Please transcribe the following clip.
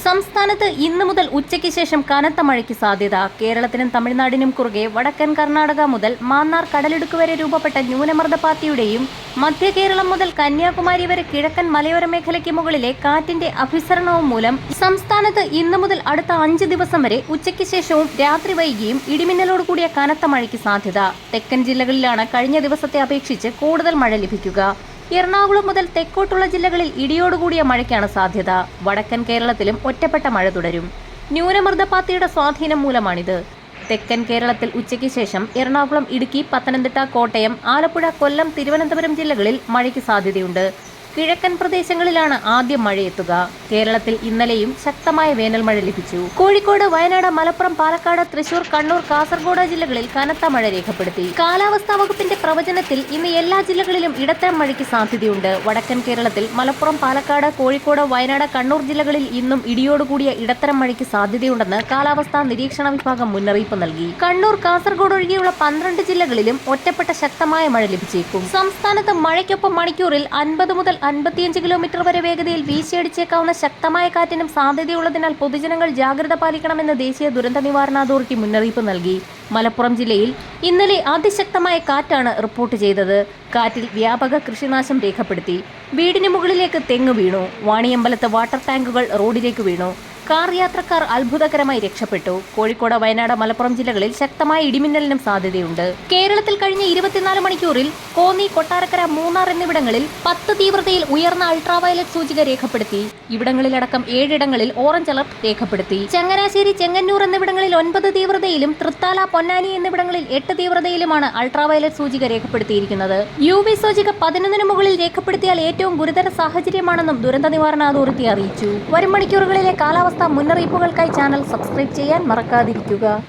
സംസ്ഥാനത്ത് ഇന്നു മുതൽ ഉച്ചയ്ക്ക് ശേഷം കനത്ത മഴയ്ക്ക് സാധ്യത. കേരളത്തിനും തമിഴ്നാടിനും കുറുകെ വടക്കൻ കർണാടക മുതൽ മാന്നാർ കടലിടുക്ക് വരെ രൂപപ്പെട്ട ന്യൂനമർദ്ദപാത്തിയുടെയും മധ്യ കേരളം മുതൽ കന്യാകുമാരി വരെ കിഴക്കൻ മലയോര മേഖലയ്ക്ക് മുകളിലെ കാറ്റിന്റെ അഭിസരണവും മൂലം സംസ്ഥാനത്ത് ഇന്നു മുതൽ അടുത്ത 5 ദിവസം വരെ ഉച്ചയ്ക്ക് ശേഷവും രാത്രി വൈകിയും ഇടിമിന്നലോട് കൂടിയ കനത്ത മഴയ്ക്ക് സാധ്യത. തെക്കൻ ജില്ലകളിലാണ് കഴിഞ്ഞ ദിവസത്തെ അപേക്ഷിച്ച് കൂടുതൽ മഴ ലഭിക്കുക. എറണാകുളം മുതൽ തെക്കോട്ടുള്ള ജില്ലകളിൽ ഇടിയോടുകൂടിയ മഴയ്ക്കാണ് സാധ്യത. വടക്കൻ കേരളത്തിലും ഒറ്റപ്പെട്ട മഴ തുടരും. ന്യൂനമർദ്ദപാത്തിയുടെ സ്വാധീനം മൂലമാണിത്. തെക്കൻ കേരളത്തിൽ ഉച്ചയ്ക്ക് ശേഷം എറണാകുളം, ഇടുക്കി, പത്തനംതിട്ട, കോട്ടയം, ആലപ്പുഴ, കൊല്ലം, തിരുവനന്തപുരം ജില്ലകളിൽ മഴയ്ക്ക് സാധ്യതയുണ്ട്. കിഴക്കൻ പ്രദേശങ്ങളിലാണ് ആദ്യം മഴയെത്തുക. കേരളത്തിൽ ഇന്നലെയും ശക്തമായ വേനൽ മഴ ലഭിച്ചു. കോഴിക്കോട്, വയനാട്, മലപ്പുറം, പാലക്കാട്, തൃശൂർ, കണ്ണൂർ, കാസർഗോഡ് ജില്ലകളിൽ കനത്ത മഴ രേഖപ്പെടുത്തി. കാലാവസ്ഥാ വകുപ്പിന്റെ പ്രവചനത്തിൽ ഇന്ന് എല്ലാ ജില്ലകളിലും ഇടത്തരം മഴയ്ക്ക് സാധ്യതയുണ്ട്. വടക്കൻ കേരളത്തിൽ മലപ്പുറം, പാലക്കാട്, കോഴിക്കോട്, വയനാട്, കണ്ണൂർ ജില്ലകളിൽ ഇന്നും ഇടിയോടുകൂടിയ ഇടത്തരം മഴയ്ക്ക് സാധ്യതയുണ്ടെന്ന് കാലാവസ്ഥാ നിരീക്ഷണ വിഭാഗം മുന്നറിയിപ്പ് നൽകി. കണ്ണൂർ, കാസർഗോഡ് ഒഴികെയുള്ള 12 ജില്ലകളിലും ഒറ്റപ്പെട്ട ശക്തമായ മഴ ലഭിച്ചേക്കും. സംസ്ഥാനത്ത് മഴയ്ക്കൊപ്പം മണിക്കൂറിൽ 50 മുതൽ 55 കിലോമീറ്റർ വരെ വേഗതയിൽ വീശിയടിച്ചേക്കാവുന്ന ശക്തമായ കാറ്റിനും സാധ്യതയുള്ളതിനാൽ പൊതുജനങ്ങൾ ജാഗ്രത പാലിക്കണമെന്ന് ദേശീയ ദുരന്ത നിവാരണ അതോറിറ്റി മുന്നറിയിപ്പ് നൽകി. മലപ്പുറം ജില്ലയിൽ ഇന്നലെ അതിശക്തമായ കാറ്റാണ് റിപ്പോർട്ട് ചെയ്തത്. കാറ്റിൽ വ്യാപക കൃഷിനാശം രേഖപ്പെടുത്തി. വീടിന് മുകളിലേക്ക് തെങ്ങ് വീണു. വാണിയമ്പലത്ത് വാട്ടർ ടാങ്കുകൾ റോഡിലേക്ക് വീണു. കാർ യാത്രക്കാർ അത്ഭുതകരമായി രക്ഷപ്പെട്ടു. കോഴിക്കോട്, വയനാട്, മലപ്പുറം ജില്ലകളിൽ ശക്തമായ ഇടിമിന്നലിനും സാധ്യതയുണ്ട്. കേരളത്തിൽ കഴിഞ്ഞ 24 മണിക്കൂറിൽ കോന്നി, കൊട്ടാരക്കര, മൂന്നാർ എന്നിവിടങ്ങളിൽ 10 തീവ്രതയിൽ ഉയർന്ന അൾട്രാവയലറ്റ് സൂചിക രേഖപ്പെടുത്തി. ഇവിടങ്ങളിലടക്കം 7 ഇടങ്ങളിൽ ഓറഞ്ച് അലർട്ട് രേഖപ്പെടുത്തി. ചങ്ങനാശ്ശേരി, ചെങ്ങന്നൂർ എന്നിവിടങ്ങളിൽ 9 തീവ്രതയിലും തൃത്താല, പൊന്നാനി എന്നിവിടങ്ങളിൽ 8 തീവ്രതയിലുമാണ് അൾട്രാവയലറ്റ് സൂചിക രേഖപ്പെടുത്തിയിരിക്കുന്നത്. UV സൂചിക 11 മുകളിൽ രേഖപ്പെടുത്തിയാൽ ഏറ്റവും ഗുരുതര സാഹചര്യമാണെന്നും ദുരന്ത നിവാരണ അതോറിറ്റി അറിയിച്ചു. വരും മണിക്കൂറുകളിലെ കാലാവസ്ഥ മുന്നറിയിപ്പുകൾക്കായി ചാനൽ സബ്സ്ക്രൈബ് ചെയ്യാൻ മറക്കാതിരിക്കുക.